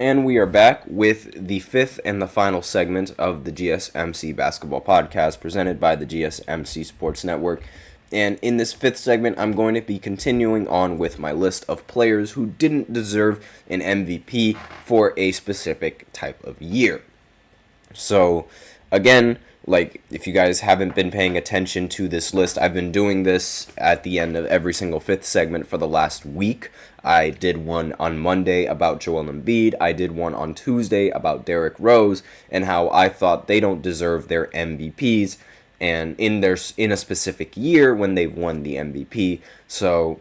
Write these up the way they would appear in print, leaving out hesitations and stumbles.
And we are back with the fifth and the final segment of the GSMC Basketball Podcast presented by the GSMC Sports Network. And in this fifth segment, I'm going to be continuing on with my list of players who didn't deserve an MVP for a specific type of year. So, again, if you guys haven't been paying attention to this list, I've been doing this at the end of every single fifth segment for the last week. I did one on Monday about Joel Embiid. I did one on Tuesday about Derrick Rose and how I thought they don't deserve their MVPs and in a specific year when they've won the MVP. So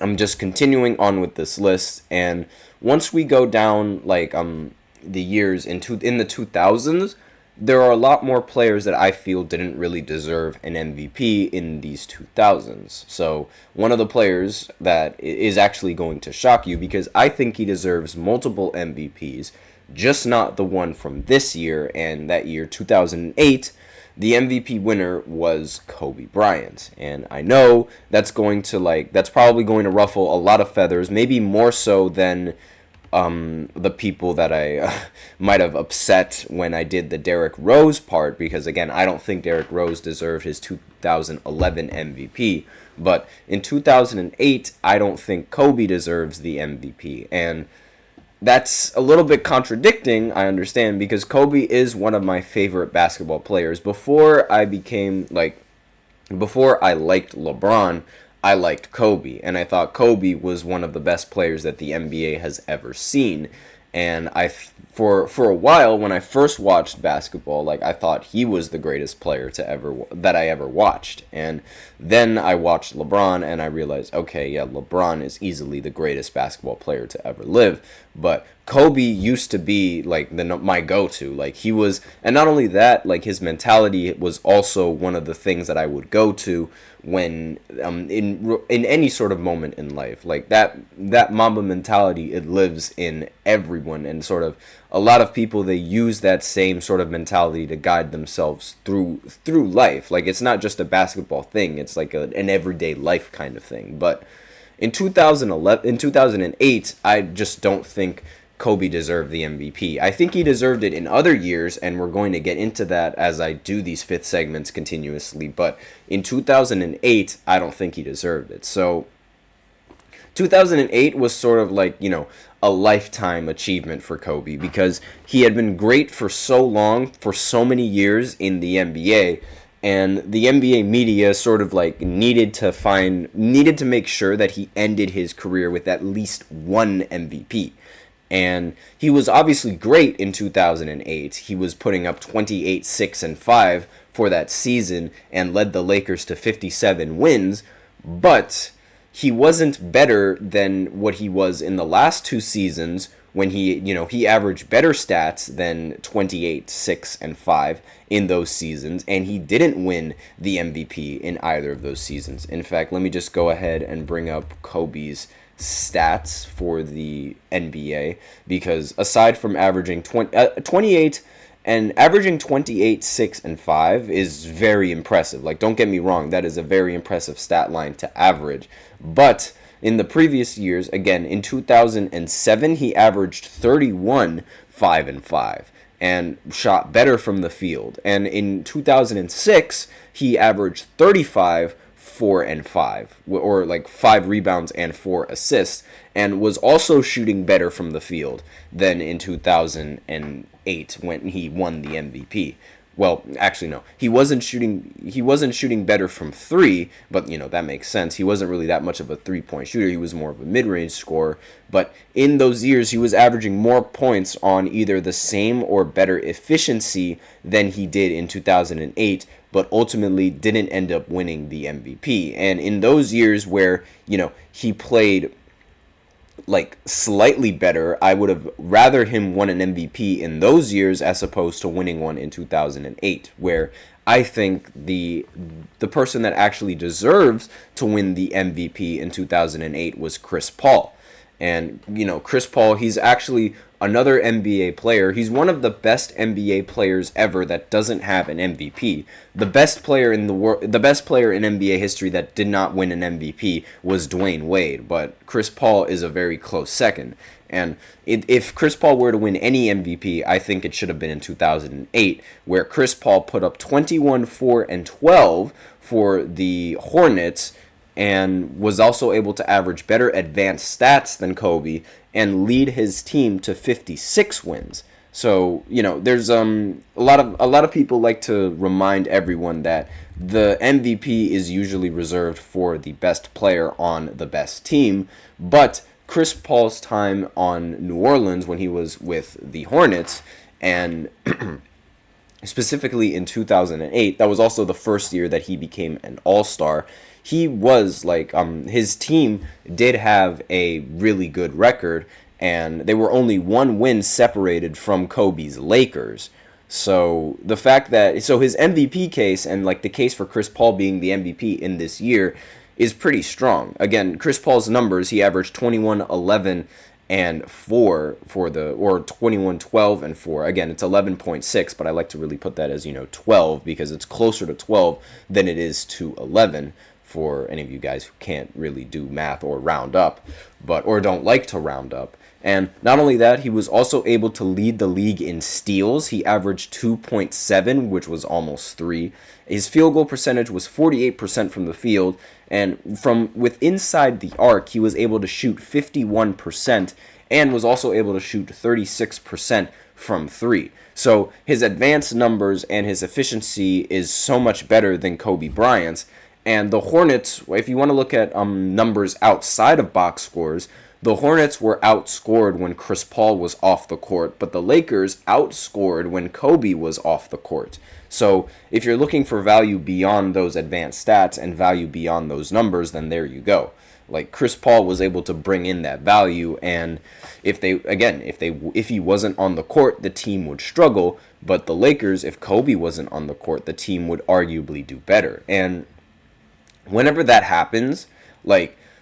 I'm just continuing on with this list, and once we go down the years in the 2000s, there are a lot more players that I feel didn't really deserve an MVP in these 2000s. So one of the players that is actually going to shock you, because I think he deserves multiple MVPs, just not the one from this year, and that year 2008, the MVP winner was Kobe Bryant. And I know that's probably going to ruffle a lot of feathers, maybe more so than the people that I might have upset when I did the Derrick Rose part, because again, I don't think Derrick Rose deserved his 2011 MVP, but in 2008, I don't think Kobe deserves the MVP, and that's a little bit contradicting, I understand, because Kobe is one of my favorite basketball players. Before I liked LeBron, I liked Kobe, and I thought Kobe was one of the best players that the NBA has ever seen. And for a while, when I first watched basketball, I thought he was the greatest player that I ever watched. And then I watched LeBron, and I realized, okay, yeah, LeBron is easily the greatest basketball player to ever live. But Kobe used to be my go-to. He was, and not only that, his mentality was also one of the things that I would go to when in any sort of moment in life. That Mamba mentality, it lives in everyone, and sort of a lot of people, they use that same sort of mentality to guide themselves through life. It's not just a basketball thing, it's an everyday life kind of thing. But in 2008, I just don't think Kobe deserved the MVP. I think he deserved it in other years, and we're going to get into that as I do these fifth segments continuously. But in 2008, I don't think he deserved it. So 2008 was sort of a lifetime achievement for Kobe, because he had been great for so long, for so many years in the NBA. And the NBA media sort of needed to make sure that he ended his career with at least one MVP. And he was obviously great in 2008. He was putting up 28, 6, and 5 for that season and led the Lakers to 57 wins. But he wasn't better than what he was in the last two seasons, when he averaged better stats than 28, 6, and 5 in those seasons, and he didn't win the MVP in either of those seasons. In fact, let me just go ahead and bring up Kobe's stats for the NBA, because aside from averaging 28 and averaging 28, 6, and 5 is very impressive. Don't get me wrong, that is a very impressive stat line to average. But in the previous years, again, in 2007, he averaged 31, 5, and 5, and shot better from the field. And in 2006, he averaged 35, 4, and 5, or 5 rebounds and 4 assists, and was also shooting better from the field than in 2008 when he won the MVP. Well, actually, no. He wasn't shooting better from three, but that makes sense. He wasn't really that much of a three-point shooter. He was more of a mid-range scorer. But in those years, he was averaging more points on either the same or better efficiency than he did in 2008, but ultimately didn't end up winning the MVP. And in those years where, he played slightly better, I would have rather him won an MVP in those years as opposed to winning one in 2008, where I think the person that actually deserves to win the MVP in 2008 was Chris Paul. And, Chris Paul, he's actually another NBA player. He's one of the best NBA players ever that doesn't have an MVP. The best player in NBA history that did not win an MVP was Dwayne Wade, but Chris Paul is a very close second. And if Chris Paul were to win any MVP, I think it should have been in 2008, where Chris Paul put up 21, 4, and 12 for the Hornets and was also able to average better advanced stats than Kobe and lead his team to 56 wins. So, there's a lot of people like to remind everyone that the MVP is usually reserved for the best player on the best team, but Chris Paul's time on New Orleans when he was with the Hornets, and specifically in 2008, that was also the first year that he became an all-star. He was his team did have a really good record, and they were only one win separated from Kobe's Lakers. So the fact that his MVP case and the case for Chris Paul being the MVP in this year is pretty strong. Again, Chris Paul's numbers, he averaged 21, 11, and 4 or 21, 12, and 4. Again, it's 11.6, but I like to really put that as 12 because it's closer to 12 than it is to 11 for any of you guys who can't really do math or round up, or don't like to round up. And not only that, he was also able to lead the league in steals. He averaged 2.7, which was almost 3. His field goal percentage was 48% from the field. And from inside the arc, he was able to shoot 51% and was also able to shoot 36% from 3. So his advanced numbers and his efficiency is so much better than Kobe Bryant's. And the Hornets, if you want to look at numbers outside of box scores, the Hornets were outscored when Chris Paul was off the court, but the Lakers outscored when Kobe was off the court. So if you're looking for value beyond those advanced stats and value beyond those numbers, then there you go. Chris Paul was able to bring in that value, and if he wasn't on the court, the team would struggle. But the Lakers, if Kobe wasn't on the court, the team would arguably do better. And whenever that happens,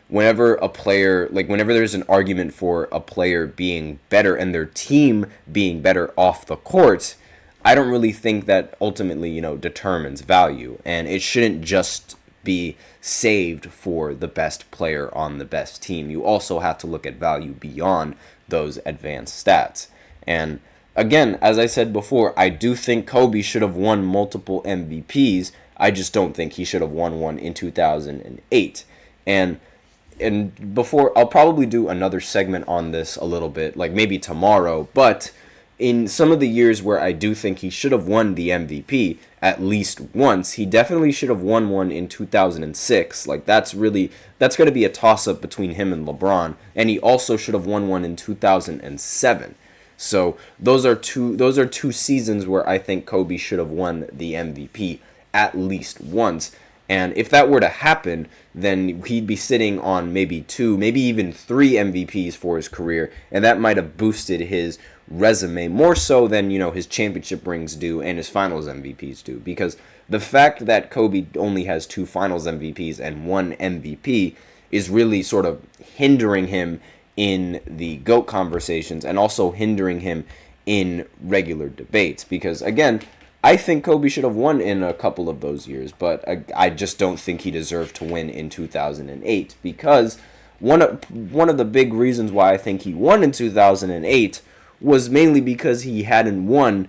whenever there's an argument for a player being better and their team being better off the court, I don't really think that ultimately, determines value. And it shouldn't just be saved for the best player on the best team. You also have to look at value beyond those advanced stats. And again, as I said before, I do think Kobe should have won multiple MVPs. I just don't think he should have won one in 2008. And before, I'll probably do another segment on this a little bit, maybe tomorrow, but in some of the years where I do think he should have won the MVP at least once, he definitely should have won one in 2006. That's going to be a toss-up between him and LeBron, and he also should have won one in 2007. So those are two seasons where I think Kobe should have won the MVP at least once. And if that were to happen, then he'd be sitting on maybe 2, maybe even 3 MVPs for his career, and that might have boosted his resume more so than, his championship rings do and his finals MVPs do. Because the fact that Kobe only has 2 finals MVPs and 1 MVP is really sort of hindering him in the GOAT conversations and also hindering him in regular debates. Because, again, I think Kobe should have won in a couple of those years, but I just don't think he deserved to win in 2008 because one of the big reasons why I think he won in 2008 was mainly because he hadn't won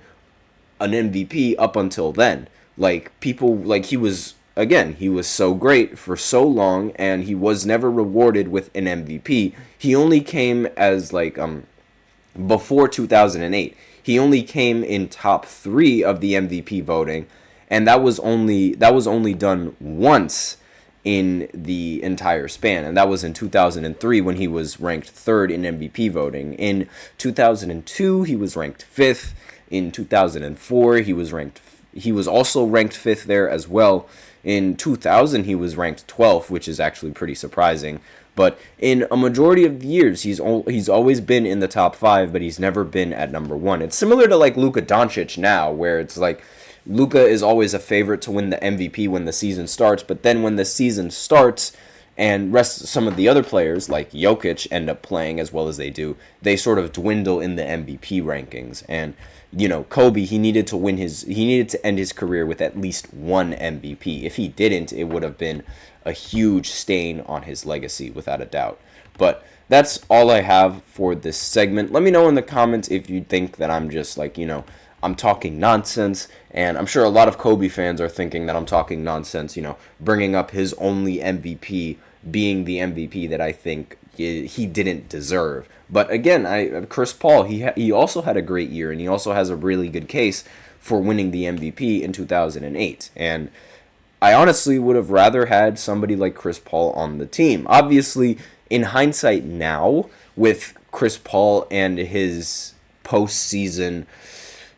an MVP up until then. He was so great for so long, and he was never rewarded with an MVP. He only came as before 2008. He only came in top 3 of the MVP voting, and that was only done once in the entire span, and that was in 2003 when he was ranked 3rd in MVP voting. In 2002, he was ranked 5th. In 2004, he was also ranked 5th there as well. In 2000, he was ranked 12th, which is actually pretty surprising. But in a majority of the years, he's always been in the top 5, but he's never been at number 1. It's similar to Luka Doncic now, where it's Luka is always a favorite to win the MVP when the season starts, but then when the season starts and some of the other players like Jokic end up playing as well as they do, they sort of dwindle in the MVP rankings. And Kobe, he needed to end his career with at least 1 MVP. If he didn't, it would have been a huge stain on his legacy, without a doubt. But that's all I have for this segment. Let me know in the comments if you think that I'm just like, I'm talking nonsense. And I'm sure a lot of Kobe fans are thinking that I'm talking nonsense, bringing up his only MVP being the MVP that I think he didn't deserve. But again, Chris Paul, he also had a great year, and he also has a really good case for winning the MVP in 2008. And I honestly would have rather had somebody like Chris Paul on the team. Obviously, in hindsight now, with Chris Paul and his postseason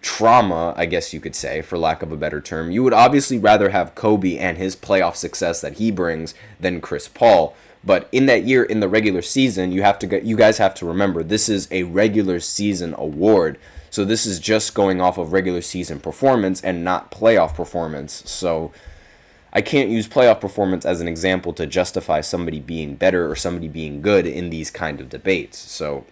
trauma, I guess you could say, for lack of a better term, you would obviously rather have Kobe and his playoff success that he brings than Chris Paul. But in that year, in the regular season, you guys have to remember, this is a regular season award. So this is just going off of regular season performance and not playoff performance. So I can't use playoff performance as an example to justify somebody being better or somebody being good in these kind of debates. So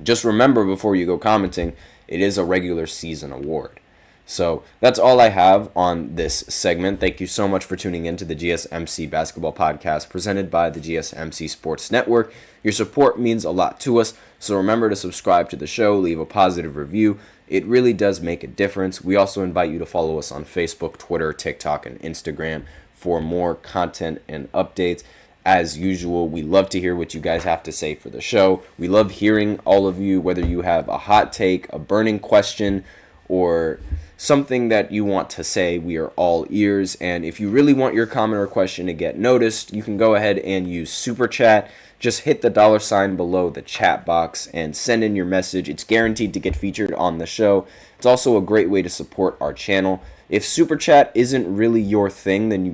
just remember before you go commenting, it is a regular season award. So that's all I have on this segment. Thank you so much for tuning in to the GSMC Basketball Podcast presented by the GSMC Sports Network. Your support means a lot to us, so remember to subscribe to the show, leave a positive review. It really does make a difference. We also invite you to follow us on Facebook, Twitter, TikTok, and Instagram for more content and updates. As usual, we love to hear what you guys have to say for the show. We love hearing all of you, whether you have a hot take, a burning question, or something that you want to say. We are all ears. And if you really want your comment or question to get noticed, you can go ahead and use Super Chat. Just hit the $ below the chat box and send in your message. It's guaranteed to get featured on the show. It's also a great way to support our channel. If Super Chat isn't really your thing, then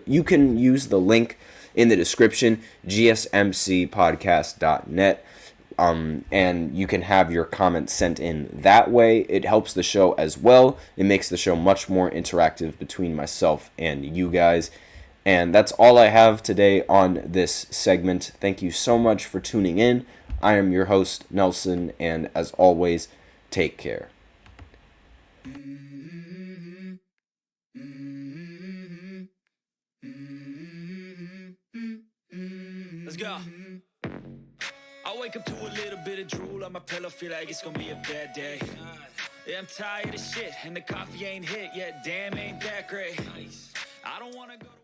you can use the link in the description, gsmcpodcast.net. And you can have your comments sent in that way. It helps the show as well. It makes the show much more interactive between myself and you guys. And that's all I have today on this segment. Thank you so much for tuning in. I am your host, Nelson, and as always, take care. Let's go. I wake up to a little bit of drool on my pillow, feel like it's gonna be a bad day. Yeah, I'm tired of shit, and the coffee ain't hit yet, damn, ain't that great. I don't wanna go to